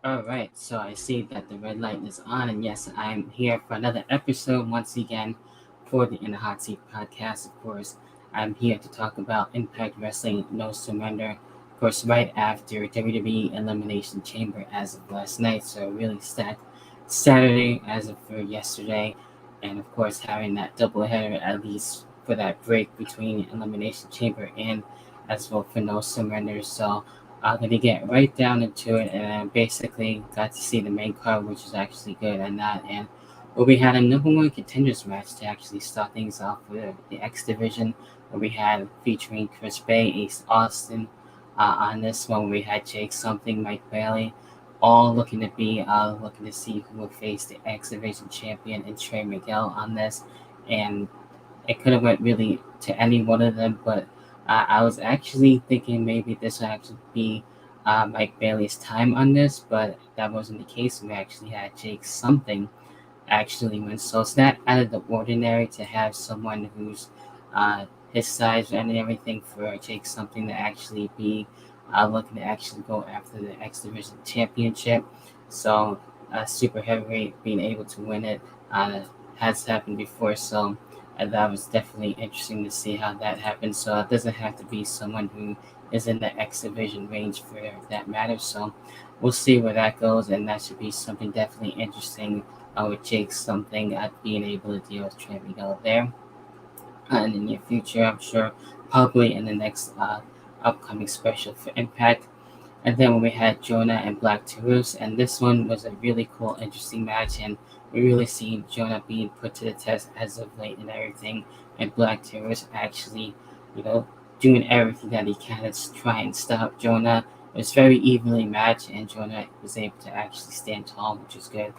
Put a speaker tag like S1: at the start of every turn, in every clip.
S1: Alright, so I see that the red light is on, and yes, I'm here for another episode once again for the In the Hot Seat podcast. Of course, I'm here to talk about Impact Wrestling No Surrender. Of course, right after WWE Elimination Chamber as of last night, so really stacked Saturday as of for yesterday, and of course, having that doubleheader at least for that break between Elimination Chamber and as well for No Surrender. So, I'm going to get right down into it, and I basically got to see the main card, which is actually good and that. And well, we had a number one contenders match to actually start things off with the X Division, where we had featuring Chris Bay, Ace Austin. On this one, we had Jake Something, Mike Bailey, all looking to see who would face the X Division champion and Trey Miguel on this. And it could have went really to any one of them, but I was actually thinking maybe this would actually be Mike Bailey's time on this, but that wasn't the case. We actually had Jake Something actually win, so it's not out of the ordinary to have someone who's his size and everything for Jake Something to actually be looking to actually go after the X Division Championship. So super heavyweight being able to win it has happened before, so and that was definitely interesting to see how that happened. So it doesn't have to be someone who is in the X Division range for that matter. So we'll see where that goes, and that should be something definitely interesting with Jake Something at being able to deal with Trey Miguel there in the near future. I'm sure probably in the next upcoming special for Impact. And then when we had Jonah and Black Taurus, and this one was a really cool, interesting match, and we really seen Jonah being put to the test as of late and everything, and Black Taurus actually, you know, doing everything that he can to try and stop Jonah. It was very evenly matched, and Jonah was able to actually stand tall, which is good.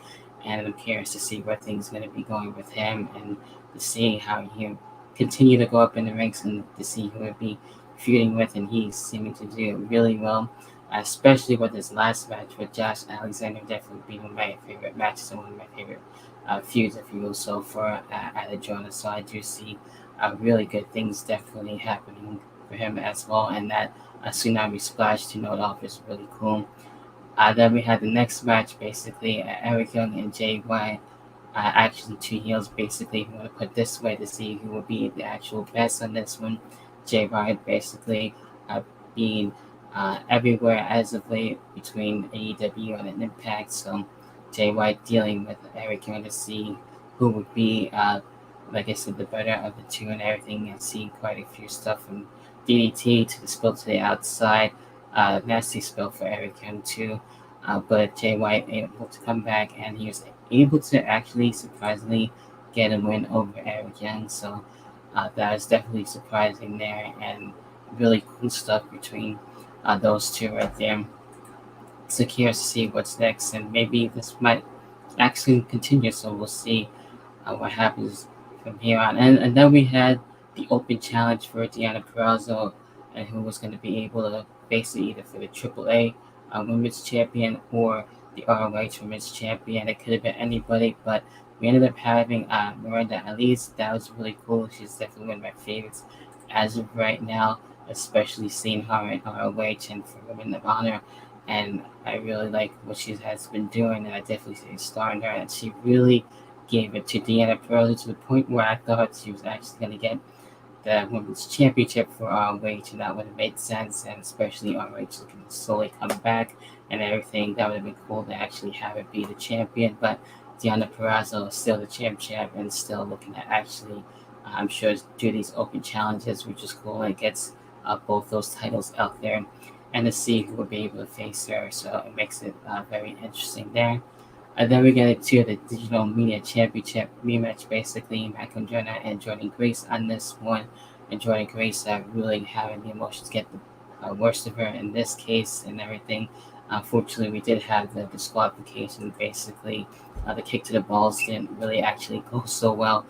S1: And I'm curious to see where things are going to be going with him, and to see how he continue to go up in the ranks, and to see who would be feuding with, and he's seeming to do really well, especially with his last match with Josh Alexander. Definitely being one of my favorite matches and one of my favorite feuds, if you will, so far at the Jonah. So I do see really good things definitely happening for him as well, and that Tsunami Splash to note off is really cool. Then we had the next match, basically Eric Young and Jay White. Actually, two heels, basically, if you want to put this way, to see who will be the actual best on this one. Jay White basically being everywhere as of late between AEW and Impact. So Jay White dealing with Eric Young to see who would be, like I said, the better of the two and everything. And seeing quite a few stuff from DDT to the spill to the outside. Nasty spill for Eric Young too. But Jay White able to come back, and he was able to actually surprisingly get a win over Eric Young. So that is definitely surprising there, and really cool stuff between those two right there. So curious to see what's next, and maybe this might actually continue. So we'll see what happens from here on. And then we had the open challenge for Deanna Peralta, and who was going to be able to face it either for the AAA Women's Champion or the ROH Women's Champion. It could have been anybody, but we ended up having Miranda Alice. That was really cool. She's definitely one of my favorites as of right now, especially seeing her in ROH and for Women of Honor. And I really like what she has been doing, and I definitely see a star in her. And she really gave it to Deanna Peralta to the point where I thought she was actually going to get the Women's Championship for ROH, and that would have made sense, and especially ROH looking to slowly come back and everything. That would have been cool to actually have it be the champion, but Deanna Perrazzo is still the champ and still looking to actually, I'm sure, do these open challenges, which is cool, and it gets both those titles out there, and to see who will be able to face her, so it makes it very interesting there. And then we get into the Digital Media Championship rematch, basically, Michael Jordan and Jordan Grace on this one. And Jordan Grace really having the emotions get the worst of her in this case and everything. Unfortunately, we did have the disqualification, basically. The kick to the balls didn't really actually go so well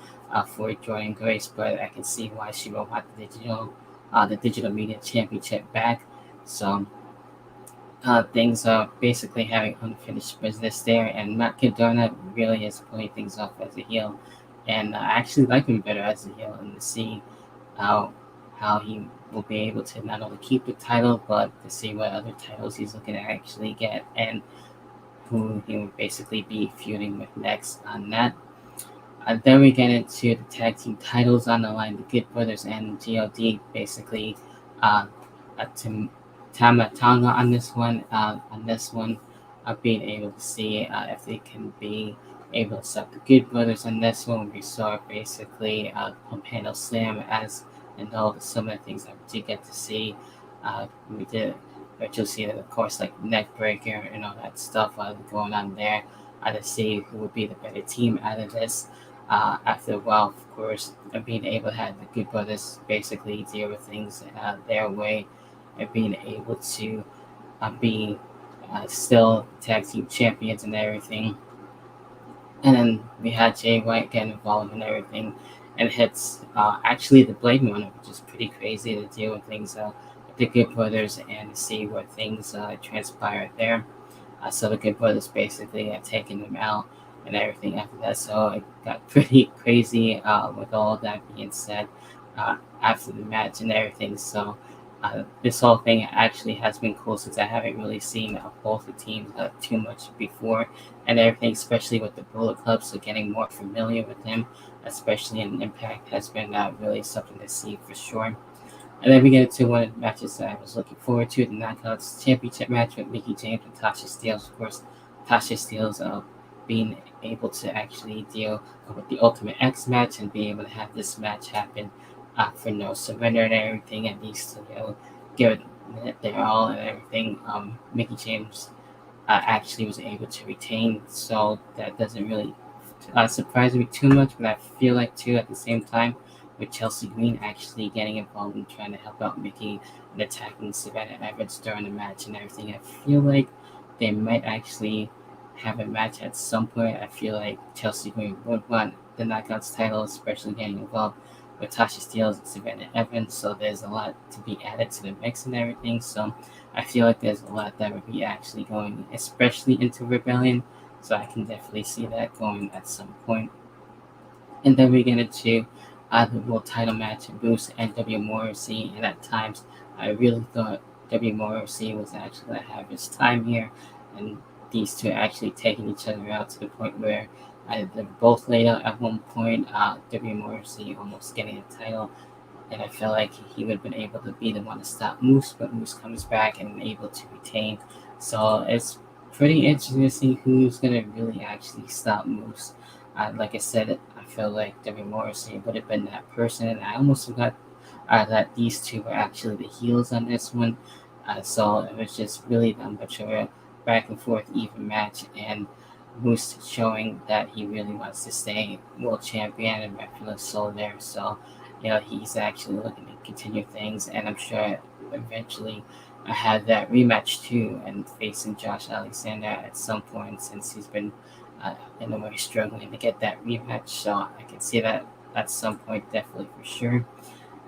S1: for Jordan Grace, but I can see why she will want the Digital Media Championship back. So things are basically having unfinished business there, and Matt Cardona really is pulling things off as a heel, and I actually like him better as a heel, and to see how how he will be able to not only keep the title, but to see what other titles he's looking to actually get. And who he would basically be feuding with next on that. Then we get into the tag team titles on the line. The Good Brothers and GOD basically uh, Tamatanga on this one. Being able to see if they can be able to stop the Good Brothers on this one. We saw basically pump handle slam as and all some of the things that we did get to see. We did virtual see that, of course, like neck breaker and all that stuff going on there. To see who would be the better team out of this. After a while, of course, being able to have the Good Brothers basically deal with things their way and being able to be still tag team champions and everything. And then we had Jay White get involved in everything and hits actually the Blade Runner, which is pretty crazy to deal with things with the Good Brothers and see where things transpire there. So the Good Brothers basically had taken him out and everything after that. So it got pretty crazy with all that being said after the match and everything. So this whole thing actually has been cool since I haven't really seen both the teams too much before and everything, especially with the Bullet Club. So getting more familiar with them, especially in Impact, has been really something to see for sure. And then we get into one of the matches that I was looking forward to, the Knockouts Championship match with Mickie James and Tasha Steelz. Of course, Tasha Steelz being able to actually deal with the Ultimate X match and be able to have this match happen for no surrender and everything, at least to give it their all and everything. Mickie James actually was able to retain, so that doesn't really surprise me too much, but I feel like too at the same time with Chelsea Green actually getting involved and trying to help out Mickey and attacking Savannah Evans during the match and everything. I feel like they might actually have a match at some point. I feel like Chelsea Green would want the Knockouts title, especially getting involved with Tasha Steelz and Savannah Evans. So there's a lot to be added to the mix and everything. So I feel like there's a lot that would be actually going, especially into Rebellion. So I can definitely see that going at some point. And then we get into the world title match, Bruce and W. Morrissey. And at times, I really thought W. Morrissey was actually going to have his time here. And these two actually taking each other out to the point where they're both laid out at one point. W. Morrissey almost getting a title. And I felt like he would have been able to be the one to stop Moose, but Moose comes back and able to retain. So it's pretty interesting to see who's going to really actually stop Moose. Like I said, I feel like W. Morrissey would have been that person, and I almost forgot that these two were actually the heels on this one. So it was just really that much of a back and forth even match, and Moose showing that he really wants to stay world champion and Mephiles soul there. So he's actually looking to continue things, and I'm sure eventually I have that rematch too, and facing Josh Alexander at some point since he's been in a way struggling to get that rematch. So I can see that at some point, definitely for sure.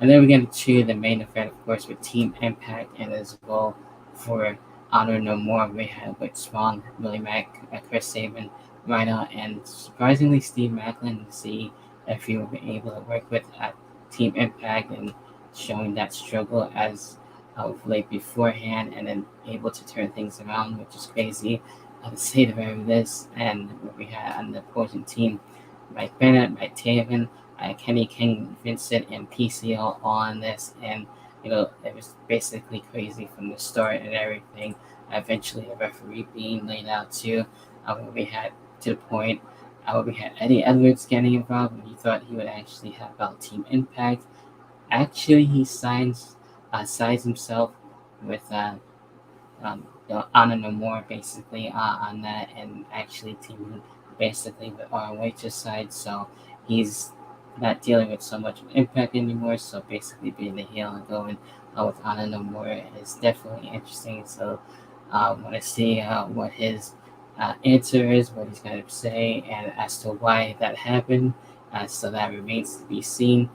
S1: And then we get into the main event, of course, with Team Impact, and as well for Honor No More, we had with Swan, Willie Mack, Chris Sabin, Rhino, and surprisingly Steve Macklin to see if he would be able to work with at Team Impact and showing that struggle as of late beforehand and then able to turn things around, which is crazy to say the very least. And what we had on the opposing team, Mike Bennett, Mike Taven, Kenny King, Vincent, and PCL on this, and it was basically crazy from the start and everything. Eventually, the referee being laid out too. Where we had to the point where we had Eddie Edwards getting involved, and he thought he would actually have out Team Impact. Actually, he sides himself with Honor No More basically on that, and actually teaming basically with ROH's side. So he's not dealing with so much Impact anymore. So basically being the heel and going with Honor No More is definitely interesting. So I want to see what his answer is, what he's going to say, and as to why that happened. So that remains to be seen.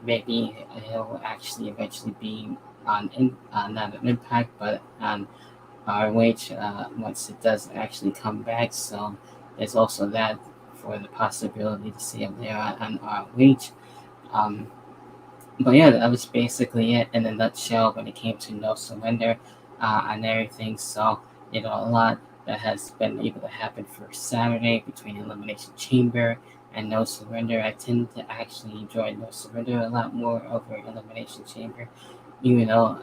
S1: Maybe he'll actually eventually be not an Impact, but on ROH once it does actually come back. So there's also that for the possibility to see him there on ROH. Um, but yeah, that was basically it in a nutshell when it came to No Surrender and everything. So a lot that has been able to happen for Saturday between Elimination Chamber and No Surrender. I tend to actually enjoy No Surrender a lot more over Elimination Chamber, even though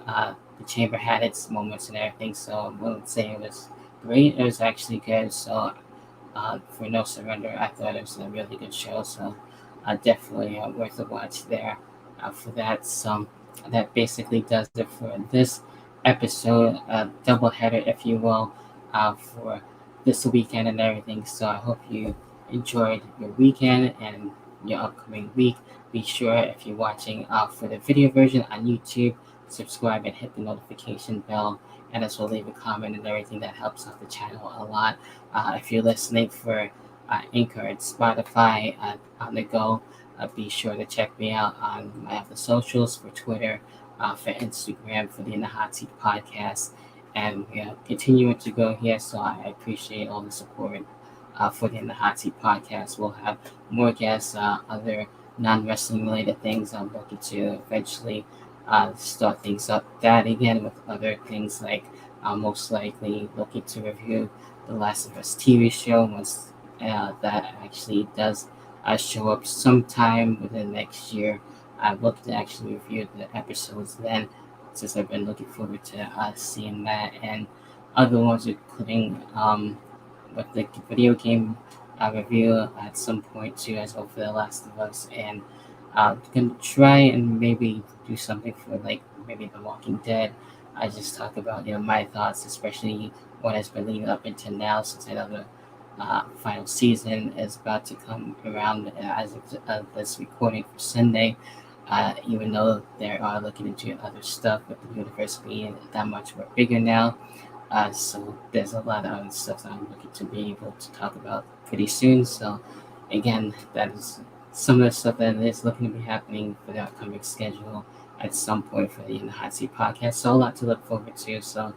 S1: the Chamber had its moments and everything. So I wouldn't say it was great. It was actually good. So for No Surrender, I thought it was a really good show. So definitely worth a watch there for that. So that basically does it for this episode, double header, if you will, for this weekend and everything. So I hope you enjoyed your weekend and your upcoming week. Be sure if you're watching for the video version on YouTube, subscribe and hit the notification bell, and as well leave a comment and everything. That helps out the channel a lot. If you're listening for Anchor and Spotify on the go, be sure to check me out on my other socials for Twitter, for Instagram, for the In the Hot Seat podcast, and continuing to go here. So I appreciate all the support for the In the Hot Seat podcast. We'll have more guests, other non-wrestling related things. I'm looking to eventually start things up that again with other things like most likely looking to review the Last of Us TV show once that actually does show up sometime within next year. I look to actually review the episodes then, since I've been looking forward to seeing that and other ones, including with the video game review at some point too, as well for The Last of Us, and gonna try and maybe do something for like maybe The Walking Dead. I just talk about my thoughts, especially what has been leading up into now, since I know the final season is about to come around as of this recording for Sunday. Even though they are looking into other stuff with the universe being that much more bigger now, so there's a lot of other stuff that I'm looking to be able to talk about pretty soon. So again, that is some of the stuff that is looking to be happening for the upcoming schedule at some point for the In the Hot Seat podcast. So a lot to look forward to. So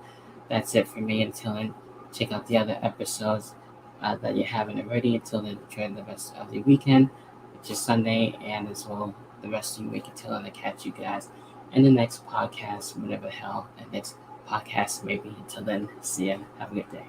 S1: that's it for me. Until then, check out the other episodes that you haven't already. Until then, enjoy the rest of the weekend, which is Sunday, and as well the rest of the week. Until then, I catch you guys in the next podcast, whatever the hell the next podcast maybe. Until then, see ya. Have a good day.